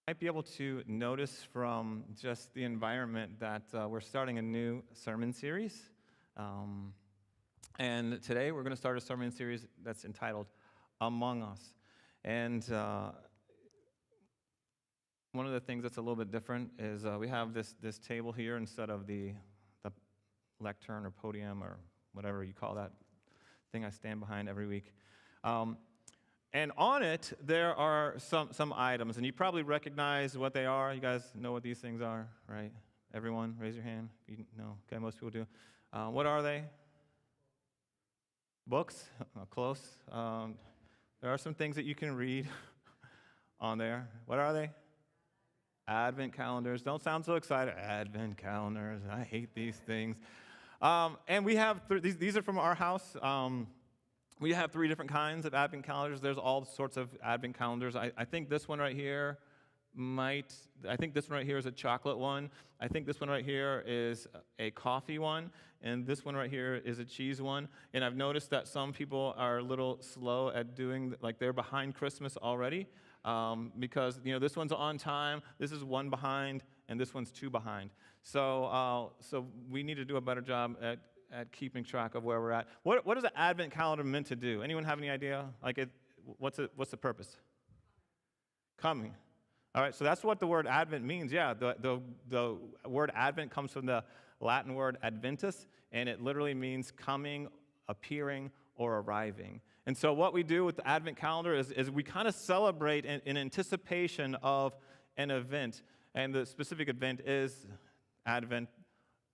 Might be able to notice from just the environment that we're starting a new sermon series. And today we're going to start a sermon series that's entitled Among Us. And one of the things that's a little bit different is we have this table here instead of the lectern or podium or whatever you call that thing I stand behind every week. And on it, there are some items, and you probably recognize what they are. You guys know what these things are, right? Everyone, raise your hand if you know. Okay, most people do. What are they? Books? Close. There are some things that you can read on there. What are they? Advent calendars. Don't sound so excited. Advent calendars. I hate these things. And we have, these are from our house. We have 3 different kinds of Advent calendars. There's all sorts of Advent calendars. I think this one right here is a chocolate one. I think this one right here is a coffee one. And this one right here is a cheese one. And I've noticed that some people are a little slow at doing, like they're behind Christmas already. Because, this one's on time, this is 1 behind, and this one's 2 behind. So we need to do a better job at keeping track of where we're at. What is an Advent calendar meant to do? Anyone have any idea? What's the purpose? Coming. All right, so that's what the word Advent means. Yeah, the word Advent comes from the Latin word adventus, and it literally means coming, appearing, or arriving. And so what we do with the Advent calendar is we kind of celebrate in anticipation of an event, and the specific event is Advent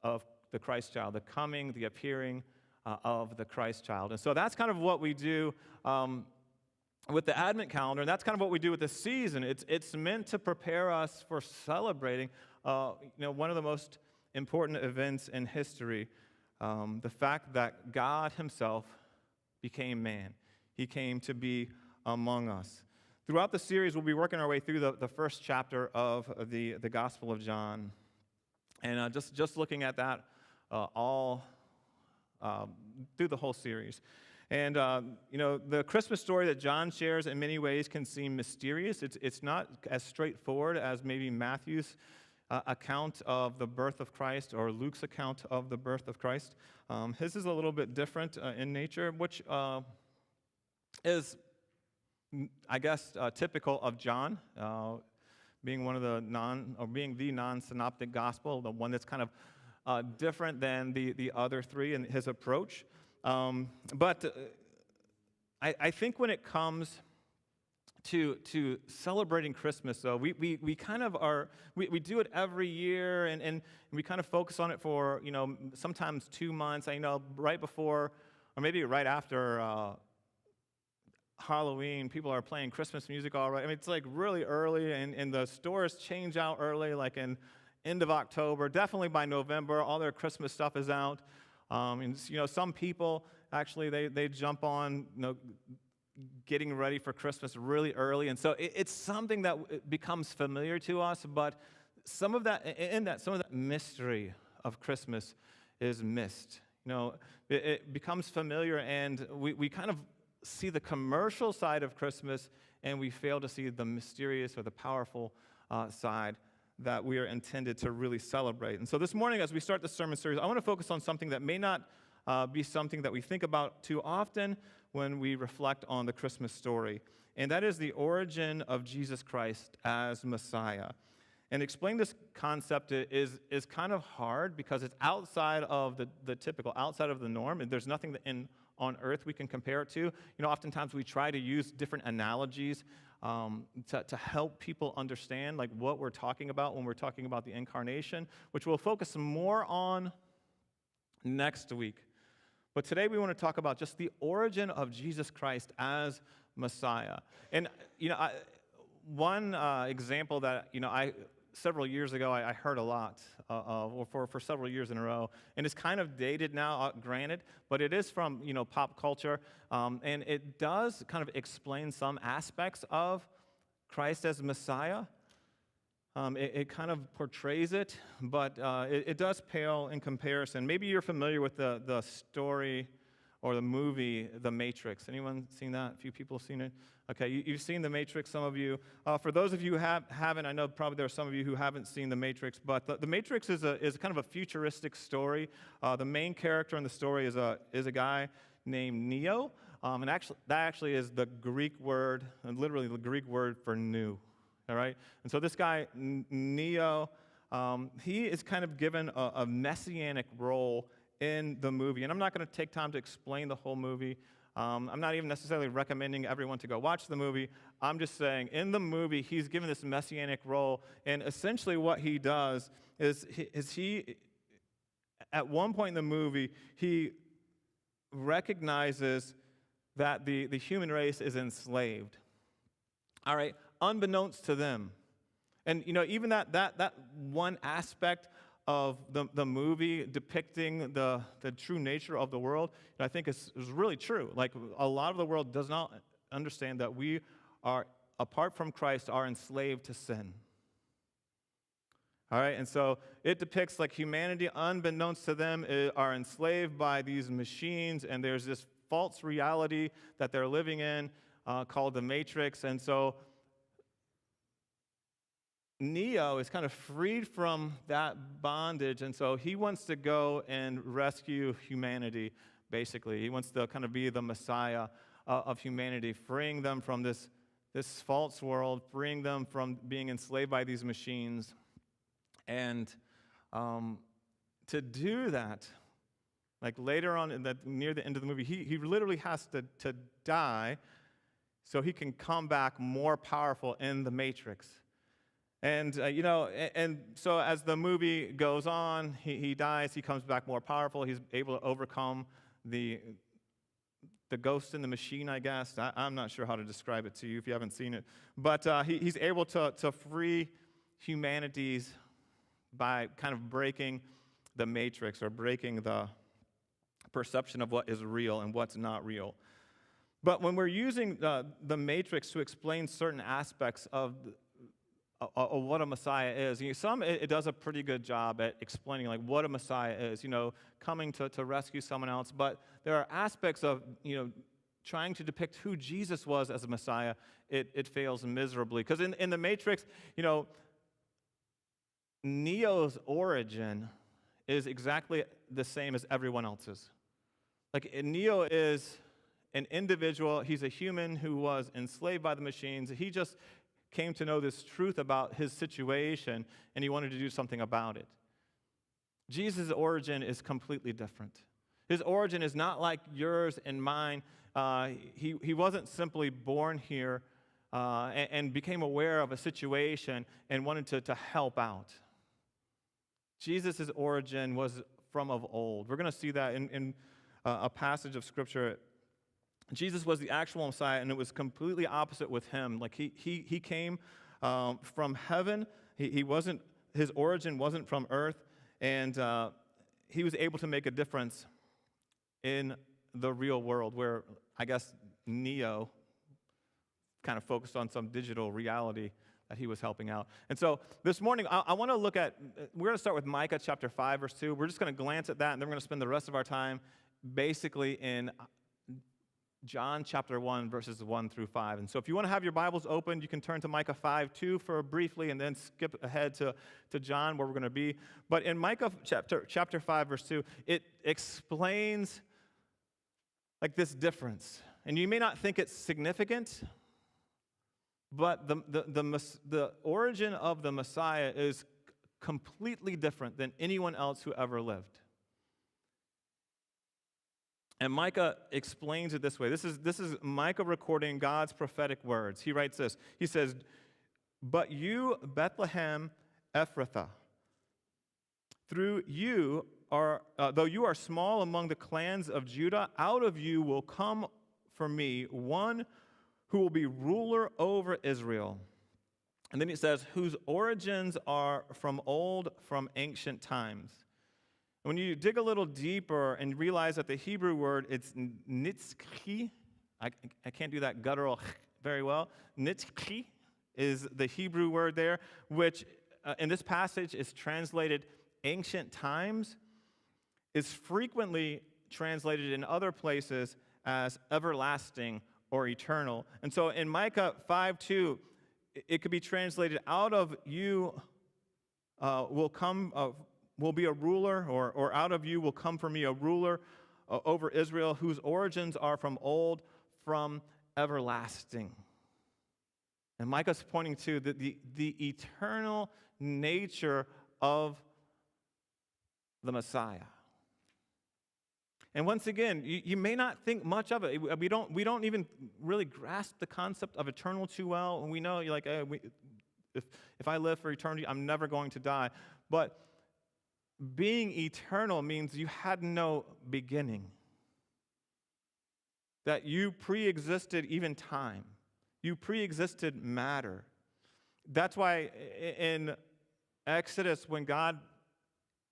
of the Christ child, the coming, the appearing of the Christ child. And so that's kind of what we do with the Advent calendar, and that's kind of what we do with the season. It's meant to prepare us for celebrating one of the most important events in history, the fact that God himself became man. He came to be among us. Throughout the series, we'll be working our way through the first chapter of the Gospel of John. And just looking at that all through the whole series. And, the Christmas story that John shares in many ways can seem mysterious. It's not as straightforward as maybe Matthew's account of the birth of Christ or Luke's account of the birth of Christ. His is a little bit different in nature, which is, I guess, typical of John, being one of being the non-synoptic gospel, the one that's kind of different than the other 3 in his approach. But I think when it comes to celebrating Christmas, though, we kind of we do it every year, and we kind of focus on it for, sometimes 2 months. I know right before, or maybe right after Halloween, people are playing Christmas music already. I mean, it's like really early, and the stores change out early, like in end of October. Definitely by November, all their Christmas stuff is out. And some people actually they jump on getting ready for Christmas really early, and so it's something that becomes familiar to us. But some of that mystery of Christmas is missed. It becomes familiar, and we kind of see the commercial side of Christmas, and we fail to see the mysterious or the powerful side that we are intended to really celebrate. And so this morning, as we start the sermon series, I want to focus on something that may not be something that we think about too often when we reflect on the Christmas story, and that is the origin of Jesus Christ as Messiah. And explaining this concept is kind of hard because it's outside of the typical, outside of the norm, and there's nothing on earth we can compare it to. Oftentimes we try to use different analogies to help people understand like what we're talking about when we're talking about the incarnation, which we'll focus more on next week. But today we want to talk about just the origin of Jesus Christ as Messiah. And one example that several years ago I heard a lot for several years in a row, and it's kind of dated now, granted, but it is from pop culture, and it does kind of explain some aspects of Christ as Messiah. It kind of portrays it, but it does pale in comparison. Maybe you're familiar with the story or the movie The Matrix. Anyone seen that? A few people have seen it? Okay, you've seen The Matrix, some of you. For those of you who haven't, I know probably there are some of you who haven't seen The Matrix, but the Matrix is kind of a futuristic story. The main character in the story is a guy named Neo, and that actually is the Greek word, literally the Greek word for new, all right? And so this guy, Neo, he is kind of given a messianic role in the movie. And I'm not going to take time to explain the whole movie. I'm not even necessarily recommending everyone to go watch the movie. I'm just saying, in the movie, he's given this messianic role. And essentially what he does is he at one point in the movie, he recognizes that the human race is enslaved. All right, unbeknownst to them. And, even that one aspect of the movie depicting the true nature of the world, I think is really true. Like, a lot of the world does not understand that we are, apart from Christ, are enslaved to sin. All right, and so it depicts like humanity, unbeknownst to them, are enslaved by these machines, and there's this false reality that they're living in called the Matrix. And so Neo is kind of freed from that bondage, and so he wants to go and rescue humanity, basically. He wants to kind of be the Messiah of humanity, freeing them from this false world, freeing them from being enslaved by these machines. And to do that, like later on, near the end of the movie, he literally has to die so he can come back more powerful in the Matrix. And, and so as the movie goes on, he dies, he comes back more powerful, he's able to overcome the ghost in the machine, I guess. I'm not sure how to describe it to you if you haven't seen it. But he's able to free humanities by kind of breaking the matrix, or breaking the perception of what is real and what's not real. But when we're using the matrix to explain certain aspects of what a Messiah is, it does a pretty good job at explaining like what a Messiah is, coming to rescue someone else. But there are aspects of, trying to depict who Jesus was as a Messiah, it fails miserably. Because in the Matrix, Neo's origin is exactly the same as everyone else's. Like, Neo is an individual, he's a human who was enslaved by the machines. He just came to know this truth about his situation, and he wanted to do something about it. Jesus' origin is completely different. His origin is not like yours and mine. He wasn't simply born here and became aware of a situation and wanted to help out. Jesus' origin was from of old. We're going to see that in a passage of Scripture. Jesus was the actual Messiah, and it was completely opposite with him. Like, he came from heaven. His origin wasn't from earth, and he was able to make a difference in the real world, where I guess Neo kind of focused on some digital reality that he was helping out. And so this morning, I want to look at, we're going to start with Micah chapter 5, verse 2. We're just going to glance at that, and then we're going to spend the rest of our time basically in John chapter 1, verses 1 through 5. And so if you want to have your Bibles open, you can turn to Micah 5:2 for briefly, and then skip ahead to John, where we're going to be. But in Micah chapter 5, verse 2, it explains like this difference. And you may not think it's significant, but the origin of the Messiah is completely different than anyone else who ever lived. And Micah explains it this way. This is Micah recording God's prophetic words. He writes this. He says, "But you, Bethlehem Ephrathah, through you are, though you are small among the clans of Judah, out of you will come for me one who will be ruler over Israel." And then he says, "whose origins are from old, from ancient times." When you dig a little deeper and realize that the Hebrew word, it's nitzchi, I can't do that guttural very well. Nitzchi is the Hebrew word there, which in this passage is translated ancient times, is frequently translated in other places as everlasting or eternal. And so in Micah 5:2, it could be translated, out of you will be a ruler, or out of you will come for me a ruler over Israel, whose origins are from old, from everlasting. And Micah's pointing to the eternal nature of the Messiah. And once again, you may not think much of it. We don't even really grasp the concept of eternal too well. And we know, you're like, if I live for eternity, I'm never going to die. But being eternal means you had no beginning. That you pre-existed even time. You pre-existed matter. That's why in Exodus, when God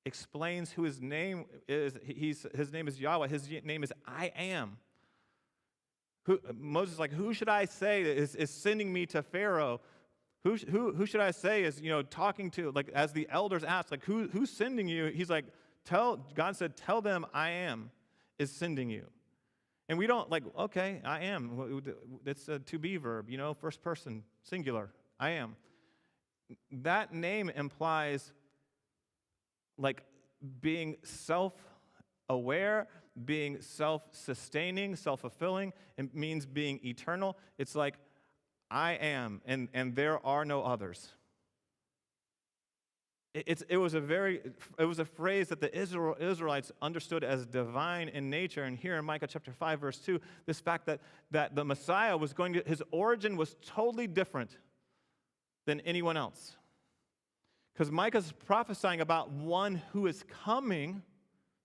explains who his name is, his name is Yahweh, his name is I am. Moses is like, who should I say is sending me to Pharaoh? Who should I say is, talking to, like, as the elders asked, like, who's sending you? He's like, God said, tell them I am is sending you. And we don't, like, okay, I am. It's a to be verb, first person, singular, I am. That name implies, like, being self-aware, being self-sustaining, self-fulfilling. It means being eternal. It's like, I am, and there are no others. It was a phrase that the Israelites understood as divine in nature. And here in Micah chapter 5, verse 2, this fact that the Messiah his origin was totally different than anyone else. Because Micah's prophesying about one who is coming,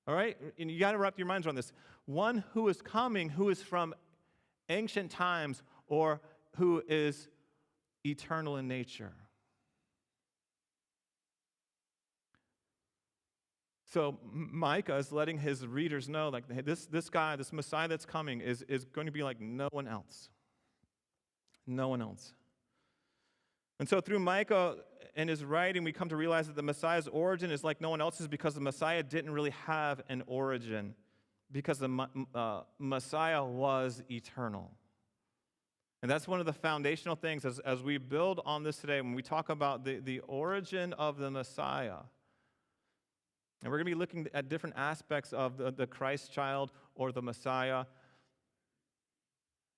all right? And you got to wrap your minds around this. One who is coming, who is from ancient times, or who is eternal in nature. So Micah is letting his readers know, like, hey, this guy, this Messiah that's coming is going to be like no one else. No one else. And so through Micah and his writing, we come to realize that the Messiah's origin is like no one else's, because the Messiah didn't really have an origin, because the Messiah was eternal. And that's one of the foundational things as we build on this today, when we talk about the origin of the Messiah. And we're going to be looking at different aspects of the Christ child, or the Messiah,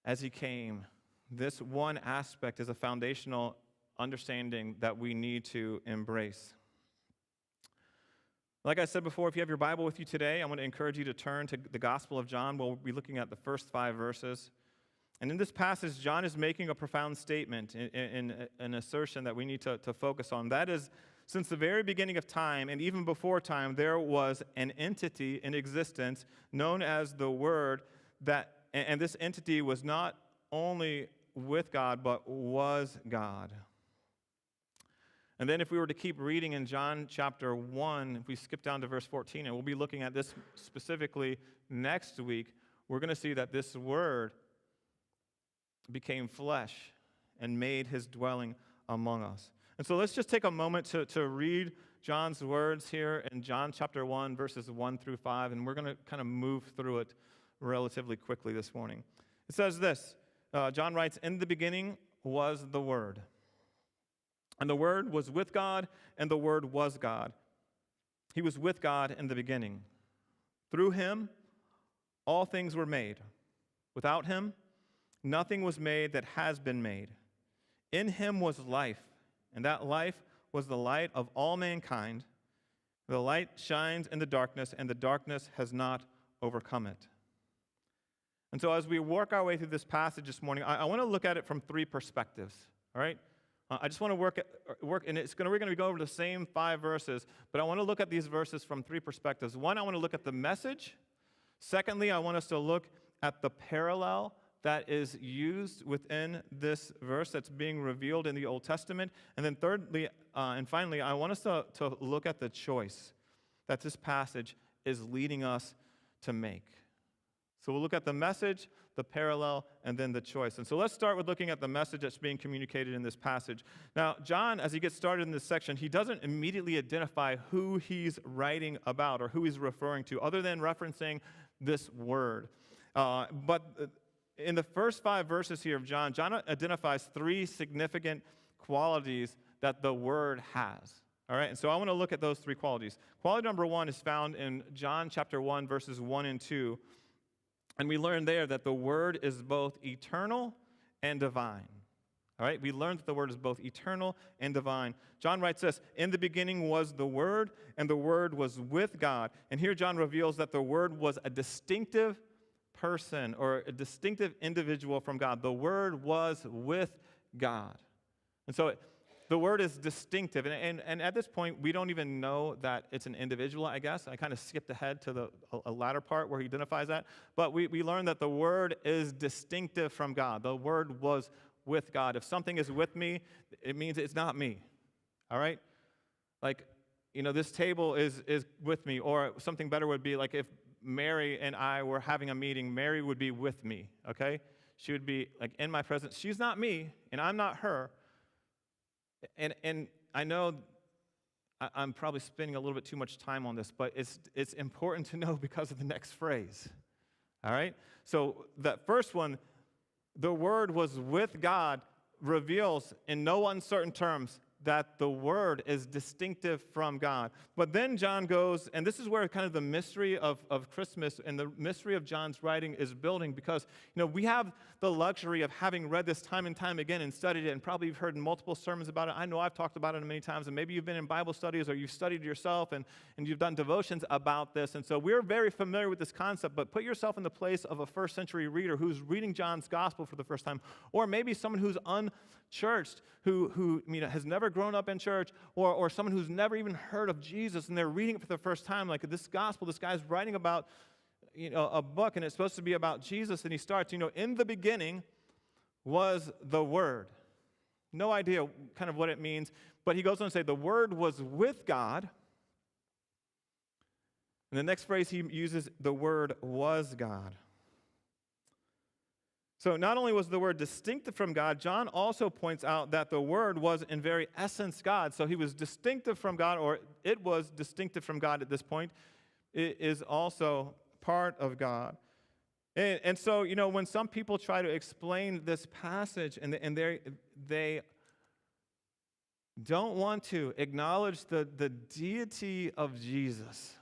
as he came. This one aspect is a foundational understanding that we need to embrace. Like I said before, if you have your Bible with you today, I want to encourage you to turn to the Gospel of John. We'll be looking at the first 5 verses. And in this passage, John is making a profound statement, in an assertion that we need to focus on. That is, since the very beginning of time, and even before time, there was an entity in existence known as the Word, and this entity was not only with God, but was God. And then if we were to keep reading in John chapter 1, if we skip down to verse 14, and we'll be looking at this specifically next week, we're going to see that this Word became flesh and made his dwelling among us. And so let's just take a moment to read John's words here in John chapter 1, verses 1 through 5, and we're going to kind of move through it relatively quickly this morning. It says this, John writes, "In the beginning was the Word, and the Word was with God, and the Word was God. He was with God in the beginning. Through him, all things were made. Without him, nothing was made that has been made. In him was life, and that life was the light of all mankind. The light shines in the darkness, and the darkness has not overcome it." And so as we work our way through this passage this morning, I want to look at it from 3 perspectives, all right? I just want to work, and we're going to go over the same 5 verses, but I want to look at these verses from 3 perspectives. One, I want to look at the message. Secondly, I want us to look at the parallel that is used within this verse that's being revealed in the Old Testament. And then thirdly, and finally, I want us to look at the choice that this passage is leading us to make. So we'll look at the message, the parallel, and then the choice. And so let's start with looking at the message that's being communicated in this passage. Now, John, as he gets started in this section, he doesn't immediately identify who he's writing about or who he's referring to, other than referencing this word. But in the first 5 verses here of John, John identifies 3 significant qualities that the word has. All right, and so I want to look at those 3 qualities. Quality number 1 is found in John chapter 1, verses 1 and 2. And we learn there that the word is both eternal and divine. All right, we learned that the word is both eternal and divine. John writes this, "In the beginning was the Word, and the Word was with God." And here John reveals that the Word was a distinctive person or a distinctive individual from God. The Word was with God. And so the Word is distinctive. And at this point, we don't even know that it's an individual, I guess. I kind of skipped ahead to a latter part where he identifies that. But we learn that the Word is distinctive from God. The Word was with God. If something is with me, it means it's not me. All right? Like, this table is with me. Or something better would be like if Mary and I were having a meeting, Mary would be with me, okay? She would be like in my presence. She's not me, and I'm not her. And I know I'm probably spending a little bit too much time on this, but it's important to know because of the next phrase. All right? So that first one, the Word was with God, reveals in no uncertain terms that the Word is distinctive from God. But then John goes, and this is where kind of the mystery of Christmas and the mystery of John's writing is building, because we have the luxury of having read this time and time again and studied it, and probably you've heard multiple sermons about it. I know I've talked about it many times, and maybe you've been in Bible studies or you've studied yourself and you've done devotions about this. And so we're very familiar with this concept, but put yourself in the place of a first century reader who's reading John's gospel for the first time, or maybe someone who's unchurched, who has never grown up in church, or someone who's never even heard of Jesus, and they're reading it for the first time. Like this gospel, this guy's writing about a book, and it's supposed to be about Jesus, and he starts, in the beginning was the Word. No idea kind of what it means, but he goes on to say the Word was with God, and the next phrase he uses, the Word was God. So not only was the Word distinctive from God, John also points out that the Word was in very essence God. So he was distinctive from God, or it was distinctive from God at this point. It is also part of God. And so, when some people try to explain this passage and they don't want to acknowledge the deity of Jesus,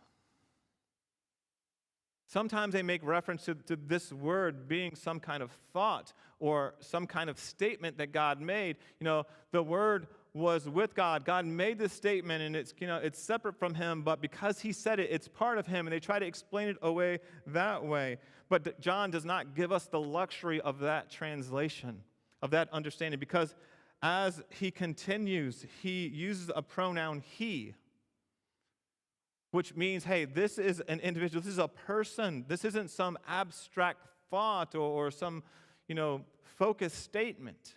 sometimes they make reference to this word being some kind of thought or some kind of statement that God made. The Word was with God. God made this statement, and it's separate from Him, but because He said it, it's part of Him, and they try to explain it away that way. But John does not give us the luxury of that translation, of that understanding, because as he continues, he uses a pronoun he, which means, hey, this is an individual, this is a person, this isn't some abstract thought or some, focused statement.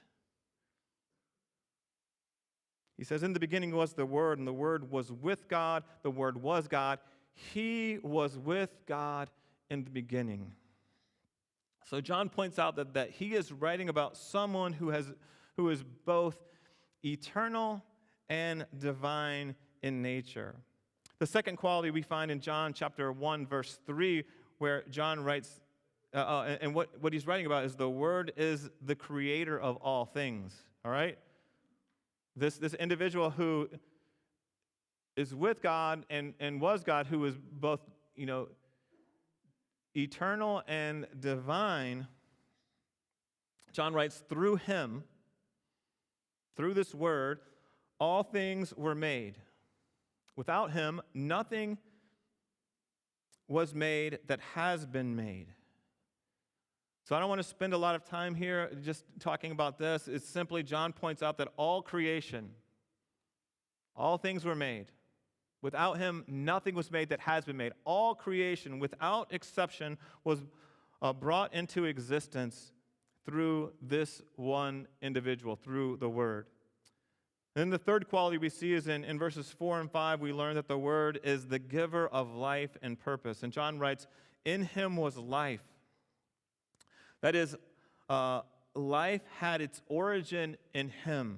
He says, in the beginning was the Word, and the Word was with God, the Word was God. He was with God in the beginning. So John points out that he is writing about someone who is both eternal and divine in nature. The second quality we find in John chapter 1, verse 3, where John writes, and what he's writing about is the Word is the creator of all things, all right? This individual who is with God and was God, who is both, eternal and divine, John writes, through him, through this Word, all things were made. Without him, nothing was made that has been made. So I don't want to spend a lot of time here just talking about this. It's simply John points out that all creation, all things were made. Without him, nothing was made that has been made. All creation, without exception, was brought into existence through this one individual, through the Word. Then the third quality we see is in verses 4 and 5, we learn that the Word is the giver of life and purpose. And John writes, in him was life. That is, life had its origin in him.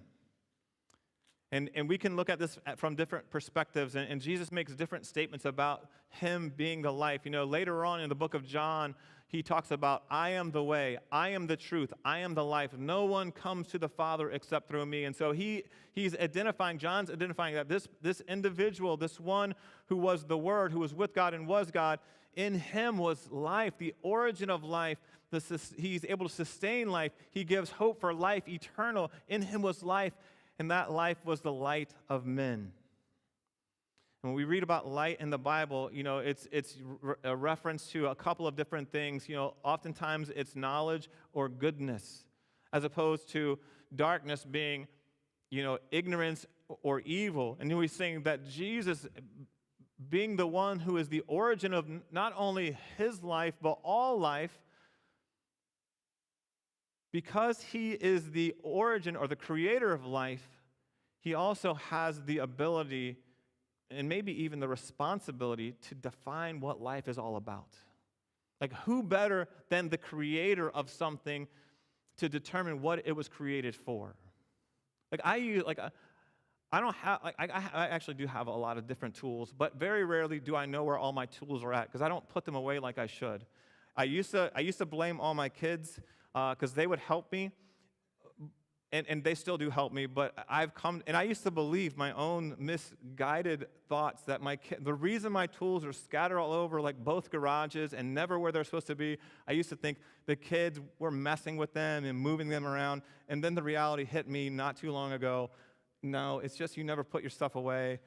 And we can look at this from different perspectives, and Jesus makes different statements about him being the life. Later on in the book of John, he talks about, I am the way, I am the truth, I am the life. No one comes to the Father except through me. And so John's identifying that this individual, this one who was the Word, who was with God and was God, in him was life, the origin of life. He's able to sustain life. He gives hope for life eternal. In him was life, and that life was the light of men. And when we read about light in the Bible, it's a reference to a couple of different things. Oftentimes it's knowledge or goodness, as opposed to darkness being, ignorance or evil. And we're saying that Jesus, being the one who is the origin of not only his life, but all life, because he is the origin or the creator of life, he also has the ability and maybe even the responsibility to define what life is all about. Like, who better than the creator of something to determine what it was created for? I actually do have a lot of different tools, but very rarely do I know where all my tools are at because I don't put them away like I should. I used to blame all my kids because they would help me, and they still do help me, but I used to believe my own misguided thoughts that the reason my tools are scattered all over like both garages and never where they're supposed to be, I used to think the kids were messing with them and moving them around, and then the reality hit me not too long ago. No, it's just you never put your stuff away,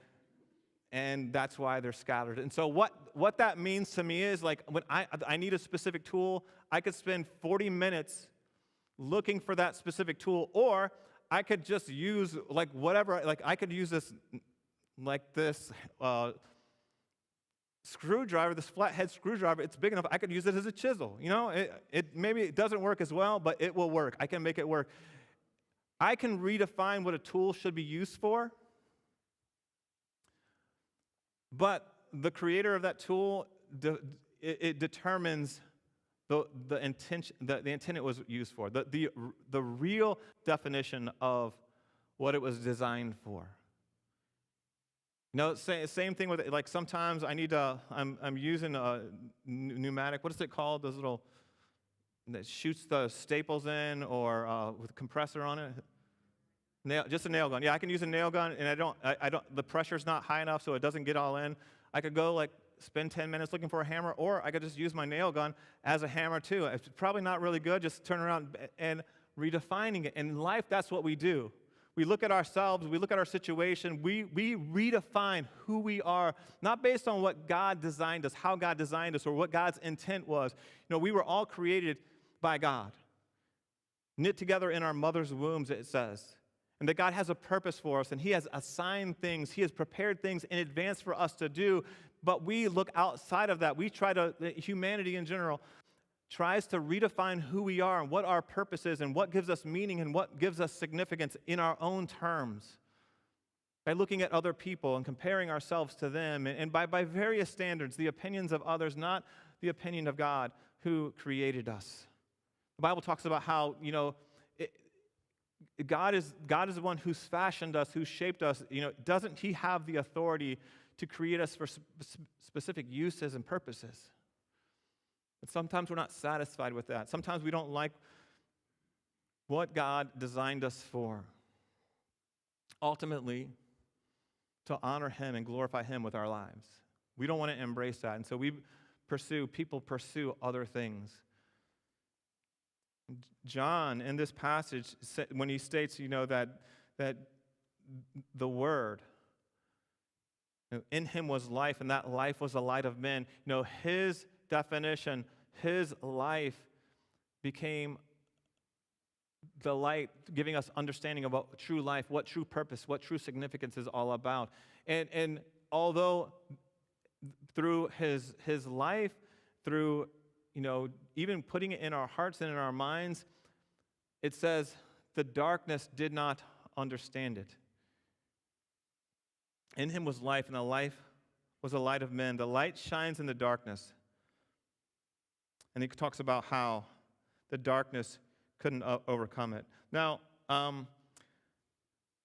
and that's why they're scattered. And so what that means to me is, like, when I need a specific tool, I could spend 40 minutes looking for that specific tool, or I could just use, like, whatever, like, I could use this screwdriver, this flathead screwdriver. It's big enough, I could use it as a chisel. Maybe it doesn't work as well, but it will work. I can make it work. I can redefine what a tool should be used for, but the creator of that tool, it determines the intent it was used for, the real definition of what it was designed for. Same thing with, like, sometimes I'm using a pneumatic. What is it called? Those little that shoots the staples in, or with a compressor on it. Just a nail gun. Yeah, I can use a nail gun, and I don't. The pressure's not high enough, so it doesn't get all in. I could go spend 10 minutes looking for a hammer, or I could just use my nail gun as a hammer too. It's probably not really good. Just turn around and redefining it. In life, that's what we do. We look at ourselves. We look at our situation. We redefine who we are, not based on what God designed us, how God designed us, or what God's intent was. We were all created by God, knit together in our mother's wombs, it says. And that God has a purpose for us, and He has assigned things, He has prepared things in advance for us to do, but we look outside of that. Humanity in general tries to redefine who we are and what our purpose is and what gives us meaning and what gives us significance in our own terms, by looking at other people and comparing ourselves to them, and by various standards, the opinions of others, not the opinion of God who created us. The Bible talks about how, God is the one who's fashioned us, who shaped us. Doesn't He have the authority to create us for specific uses and purposes? But sometimes we're not satisfied with that. Sometimes we don't like what God designed us for. Ultimately, to honor Him and glorify Him with our lives. We don't want to embrace that. And so people pursue other things. John, in this passage, when he states, that the Word, in Him was life, and that life was the light of men. His definition, His life became the light, giving us understanding about true life, what true purpose, what true significance is all about. And although through His life, through even putting it in our hearts and in our minds, it says the darkness did not understand it. In Him was life, and the life was the light of men. The light shines in the darkness. And He talks about how the darkness couldn't overcome it. Now,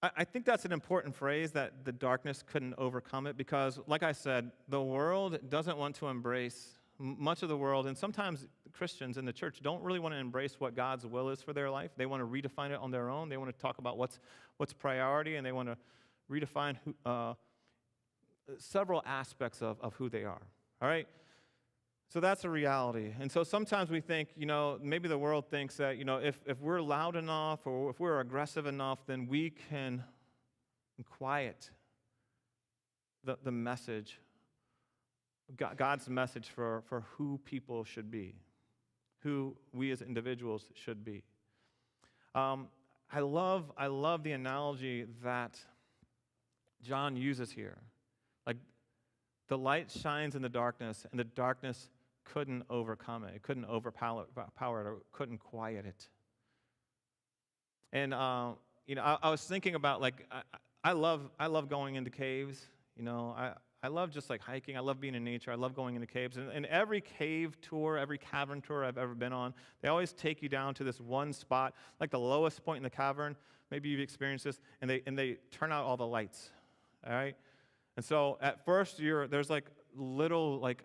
I think that's an important phrase, that the darkness couldn't overcome it, because, like I said, the world doesn't want to embrace much of the world, and sometimes Christians in the church don't really want to embrace what God's will is for their life. They want to redefine it on their own. They want to talk about what's priority, and they want to redefine several aspects of who they are. All right? So that's a reality. And so sometimes we think, maybe the world thinks that, if we're loud enough or if we're aggressive enough, then we can quiet the message, God's message for who people should be, who we as individuals should be. I love the analogy that John uses here. Like, the light shines in the darkness, and the darkness couldn't overcome it. It couldn't overpower it, or couldn't quiet it. And I was thinking about, like, I love going into caves. I love just like hiking. I love being in nature. I love going into caves. And every cave tour, every cavern tour I've ever been on, they always take you down to this one spot, like the lowest point in the cavern. Maybe you've experienced this, and they turn out all the lights. All right. And so at first there's like little, like,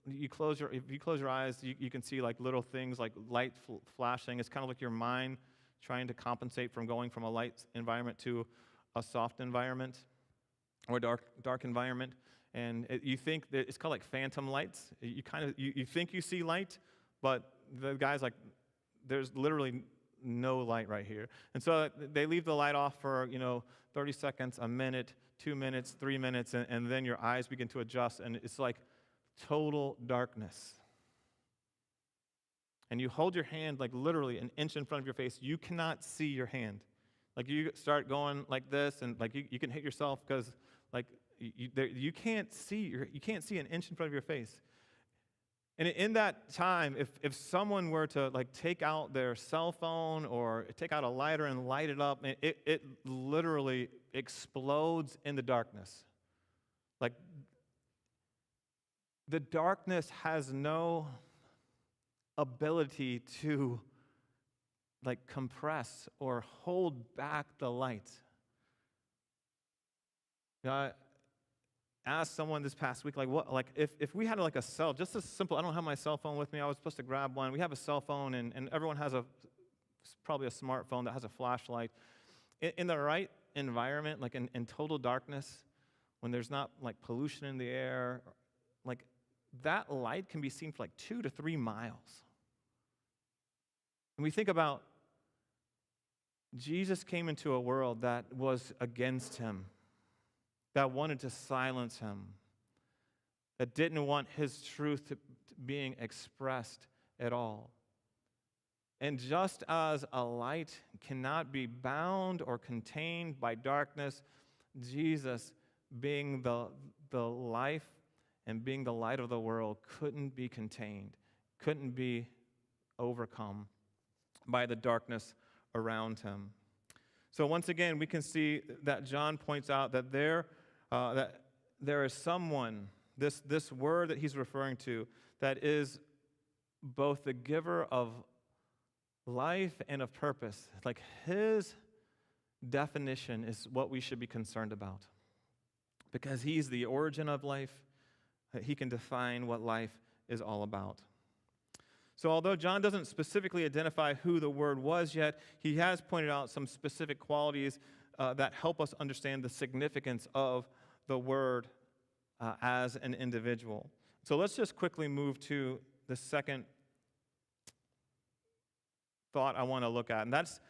if you close your eyes, you can see like little things like light flashing. It's kind of like your mind trying to compensate from going from a light environment to a soft environment or dark environment. And you think that it's called like phantom lights. You think you see light, but the guy's like, there's literally no light right here. And so they leave the light off for 30 seconds, a minute, 2 minutes, 3 minutes, and then your eyes begin to adjust, and it's like total darkness. And you hold your hand like literally an inch in front of your face. You cannot see your hand. Like, you start going like this, and like you can hit yourself because like you can't see an inch in front of your face. And in that time, if someone were to like take out their cell phone or take out a lighter and light it up, it literally explodes in the darkness. Like, the darkness has no ability to like compress or hold back the light. I asked someone this past week, like, what, like, if we had like a cell, just as simple, I don't have my cell phone with me, I was supposed to grab one. We have a cell phone, and everyone has probably a smartphone that has a flashlight. In the right environment, like in total darkness, when there's not like pollution in the air, like, that light can be seen for like 2 to 3 miles. And we think about Jesus came into a world that was against him, that wanted to silence him, that didn't want his truth being expressed at all. And just as a light cannot be bound or contained by darkness, Jesus, being the life and being the light of the world, couldn't be contained, couldn't be overcome by the darkness around him. So once again, we can see that John points out that there is someone, this word that he's referring to, that is both the giver of life and of purpose. Like, his definition is what we should be concerned about, because he's the origin of life. He can define what life is all about. So although John doesn't specifically identify who the Word was yet, he has pointed out some specific qualities that help us understand the significance of the Word as an individual. So let's just quickly move to the second thought I want to look at, and that's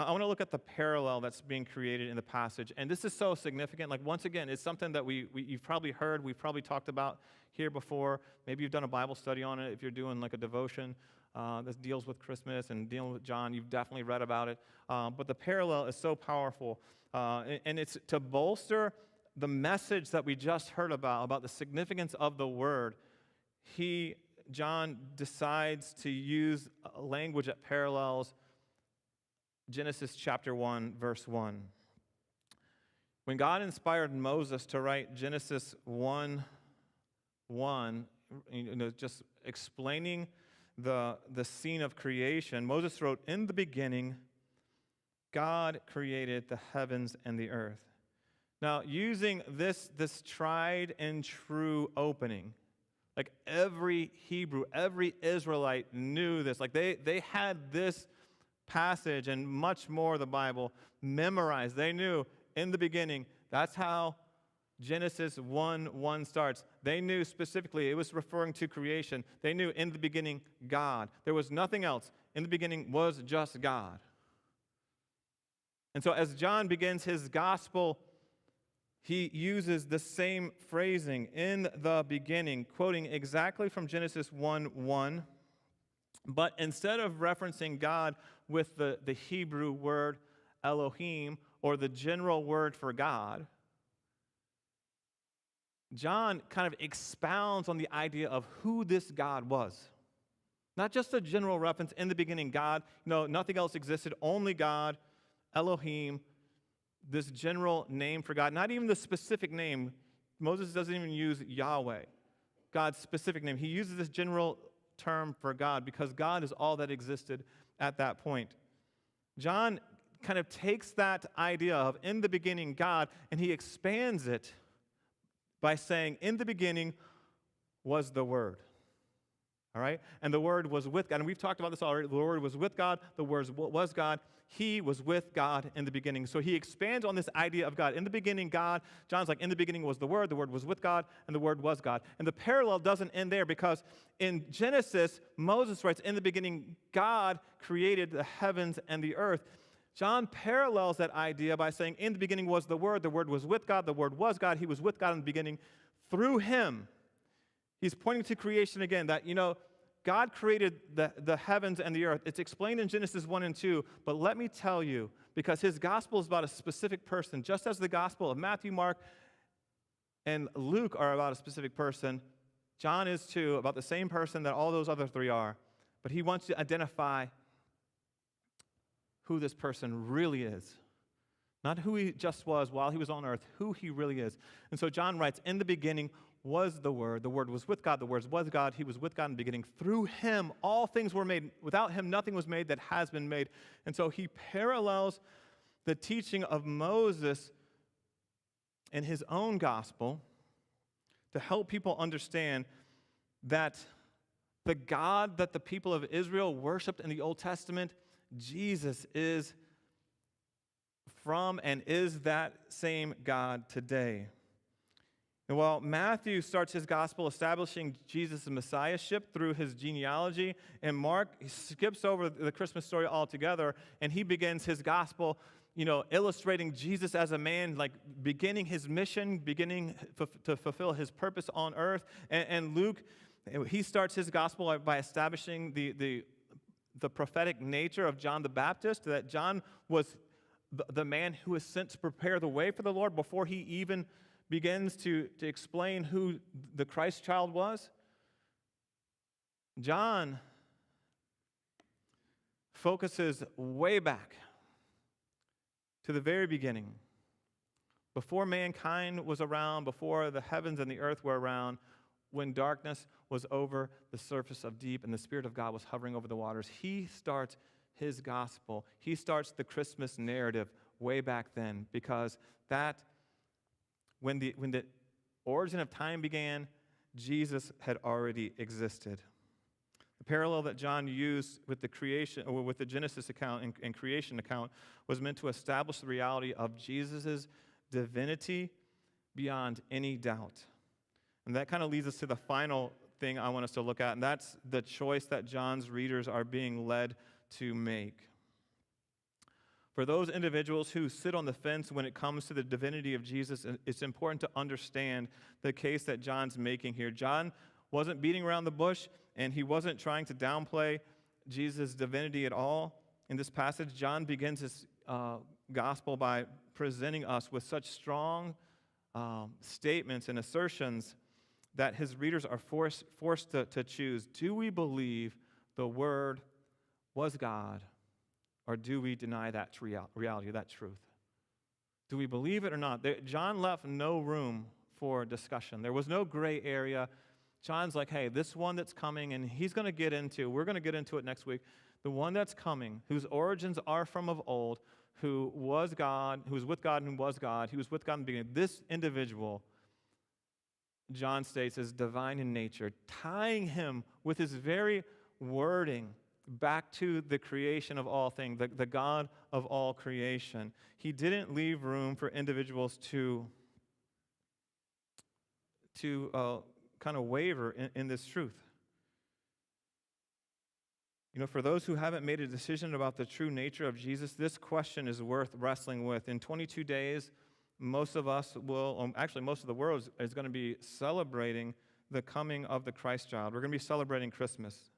I want to look at the parallel that's being created in the passage. And this is so significant. Like, once again, it's something that you've probably heard, we've probably talked about here before. Maybe you've done a Bible study on it. If you're doing like a devotion that deals with Christmas and dealing with John, you've definitely read about it. But the parallel is so powerful. And it's to bolster the message that we just heard about the significance of the Word. John decides to use language that parallels Genesis chapter 1, verse 1. When God inspired Moses to write Genesis 1:1, just explaining the scene of creation, Moses wrote, "In the beginning, God created the heavens and the earth. Now, using this tried and true opening, like every Hebrew, every Israelite knew this. Like they had this passage and much more of the Bible memorized. They knew in the beginning, that's how Genesis 1:1 starts. They knew specifically it was referring to creation. They knew in the beginning, God. There was nothing else. In the beginning was just God. And so as John begins his gospel, he uses the same phrasing, in the beginning, quoting exactly from Genesis 1:1. But instead of referencing God with the Hebrew word Elohim, or the general word for God, John kind of expounds on the idea of who this God was. Not just a general reference, in the beginning, God, nothing else existed, only God, Elohim, this general name for God, not even the specific name. Moses doesn't even use Yahweh, God's specific name. He uses this general term for God because God is all that existed at that point. John kind of takes that idea of in the beginning God and he expands it by saying, in the beginning was the Word. All right? And the Word was with God. And we've talked about this already. The Word was with God. The Word was God. He was with God in the beginning. So he expands on this idea of God. In the beginning, God. John's like, in the beginning was the Word was with God, and the Word was God. And the parallel doesn't end there because in Genesis, Moses writes, in the beginning, God created the heavens and the earth. John parallels that idea by saying, in the beginning was the Word was with God, the Word was God, He was with God in the beginning. Through Him, He's pointing to creation again, that, God created the heavens and the earth. It's explained in Genesis 1 and 2, but let me tell you, because His gospel is about a specific person, just as the gospel of Matthew, Mark, and Luke are about a specific person, John is too, about the same person that all those other three are, but he wants to identify who this person really is. Not who he just was while he was on earth, who he really is. And so John writes, in the beginning was the Word was with God, the Word was God, He was with God in the beginning. Through Him, all things were made. Without Him, nothing was made that has been made. And so he parallels the teaching of Moses in his own gospel to help people understand that the God that the people of Israel worshiped in the Old Testament, Jesus is from and is that same God today. And while Matthew starts his gospel establishing Jesus' messiahship through his genealogy, and Mark skips over the Christmas story altogether, and he begins his gospel, illustrating Jesus as a man, like beginning his mission, beginning to fulfill his purpose on earth. And Luke, he starts his gospel by establishing the prophetic nature of John the Baptist, that John was the man who was sent to prepare the way for the Lord before he even begins to explain who the Christ child was. John focuses way back to the very beginning, before mankind was around, before the heavens and the earth were around, when darkness was over the surface of deep and the Spirit of God was hovering over the waters. He starts his gospel. He starts the Christmas narrative way back then, because that, when the origin of time began, Jesus had already existed. The parallel that John used with the creation, or with the Genesis account and creation account, was meant to establish the reality of Jesus' divinity beyond any doubt. And that kind of leads us to the final thing I want us to look at, and that's the choice that John's readers are being led to make. For those individuals who sit on the fence when it comes to the divinity of Jesus, it's important to understand the case that John's making here. John wasn't beating around the bush, and he wasn't trying to downplay Jesus' divinity at all. In this passage, John begins his gospel by presenting us with such strong statements and assertions that his readers are forced to choose. Do we believe the Word was God, or do we deny that reality, that truth? Do we believe it or not? John left no room for discussion. There was no gray area. John's like, hey, this one that's coming, and we're going to get into it next week, the one that's coming, whose origins are from of old, who was God, who was with God and who was God. He was with God in the beginning. This individual, John states, is divine in nature, tying him with his very wording back to the creation of all things, the God of all creation. He didn't leave room for individuals to kind of waver in this truth. You know, for those who haven't made a decision about the true nature of Jesus, this question is worth wrestling with. In 22 days, most of us will, actually most of the world is going to be celebrating the coming of the Christ child. We're going to be celebrating Christmas.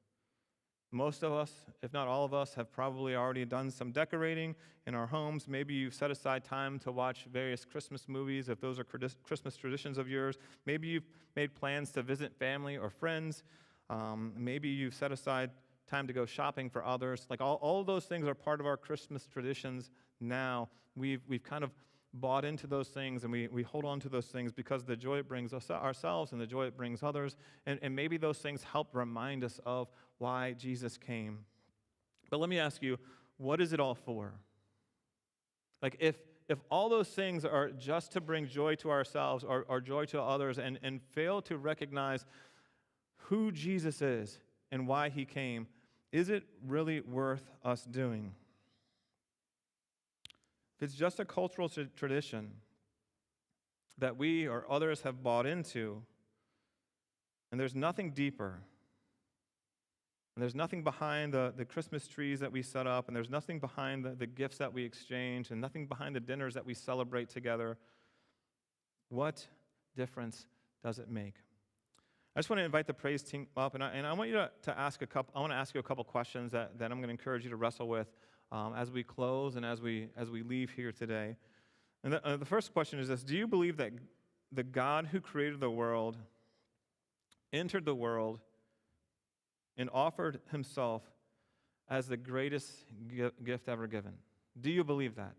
Most of us, if not all of us, have probably already done some decorating in our homes. Maybe you've set aside time to watch various Christmas movies, if those are Christmas traditions of yours. Maybe you've made plans to visit family or friends. Maybe you've set aside time to go shopping for others. Like all of those things are part of our Christmas traditions now. We've kind of bought into those things, and we hold on to those things because the joy it brings us ourselves and the joy it brings others. And maybe those things help remind us of why Jesus came. But let me ask you, what is it all for? Like if all those things are just to bring joy to ourselves or joy to others and fail to recognize who Jesus is and why he came, is it really worth us doing? If it's just a cultural tradition that we or others have bought into, and there's nothing deeper, and there's nothing behind the Christmas trees that we set up, and there's nothing behind the gifts that we exchange, and nothing behind the dinners that we celebrate together, what difference does it make? I just want to invite the praise team up, and I want you to ask I want to ask you a couple questions that I'm going to encourage you to wrestle with as we close and as we leave here today. And the first question is this: do you believe that the God who created the world entered the world and offered himself as the greatest gift ever given? Do you believe that?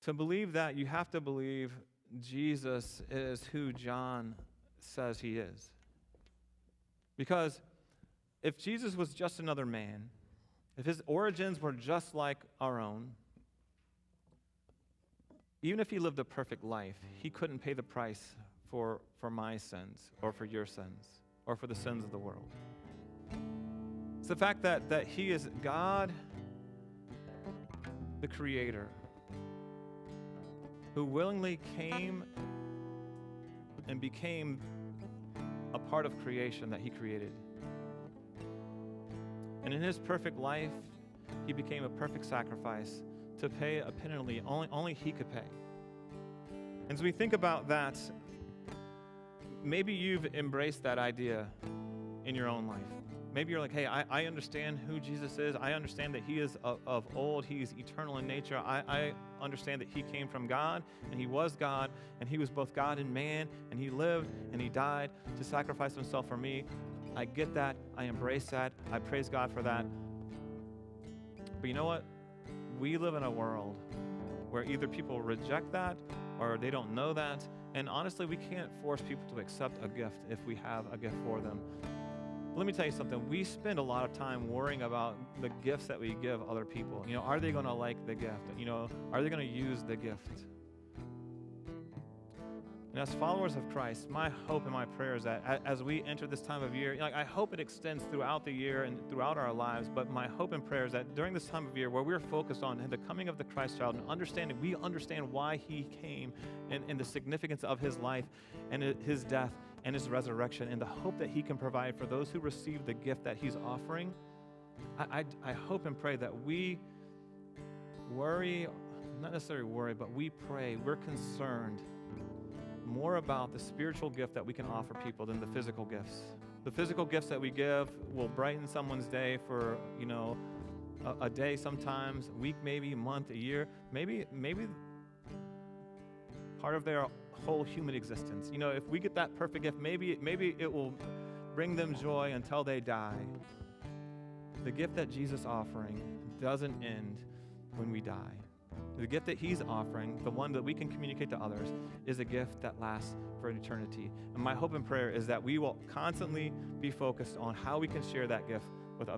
To believe that, you have to believe Jesus is who John says he is. Because if Jesus was just another man, if his origins were just like our own, even if he lived a perfect life, he couldn't pay the price for my sins or for your sins or for the sins of the world. It's the fact that he is God, the Creator, who willingly came and became a part of creation that he created. And in his perfect life, he became a perfect sacrifice to pay a penalty only he could pay. And as we think about that, maybe you've embraced that idea in your own life. Maybe you're like, hey, I understand who Jesus is. I understand that he is of old. He's eternal in nature. I understand that he came from God, and he was God, and he was both God and man, and he lived and he died to sacrifice himself for me. I get that. I embrace that. I praise God for that. But you know what? We live in a world where either people reject that or they don't know that. And honestly, we can't force people to accept a gift if we have a gift for them. Let me tell you something. We spend a lot of time worrying about the gifts that we give other people. You know, are they going to like the gift? You know, are they going to use the gift? And as followers of Christ, my hope and my prayer is that as we enter this time of year, I hope it extends throughout the year and throughout our lives, but my hope and prayer is that during this time of year where we're focused on the coming of the Christ child and we understand why he came and the significance of his life and his death and his resurrection and the hope that he can provide for those who receive the gift that he's offering. I hope and pray that we worry, not necessarily worry, but we pray, we're concerned more about the spiritual gift that we can offer people than the physical gifts. The physical gifts that we give will brighten someone's day for, a day sometimes, a week maybe, a month, a year, maybe part of their whole human existence. If we get that perfect gift, maybe it will bring them joy until they die. The gift that Jesus is offering doesn't end when we die. The gift that he's offering, the one that we can communicate to others, is a gift that lasts for eternity. And my hope and prayer is that we will constantly be focused on how we can share that gift with other people.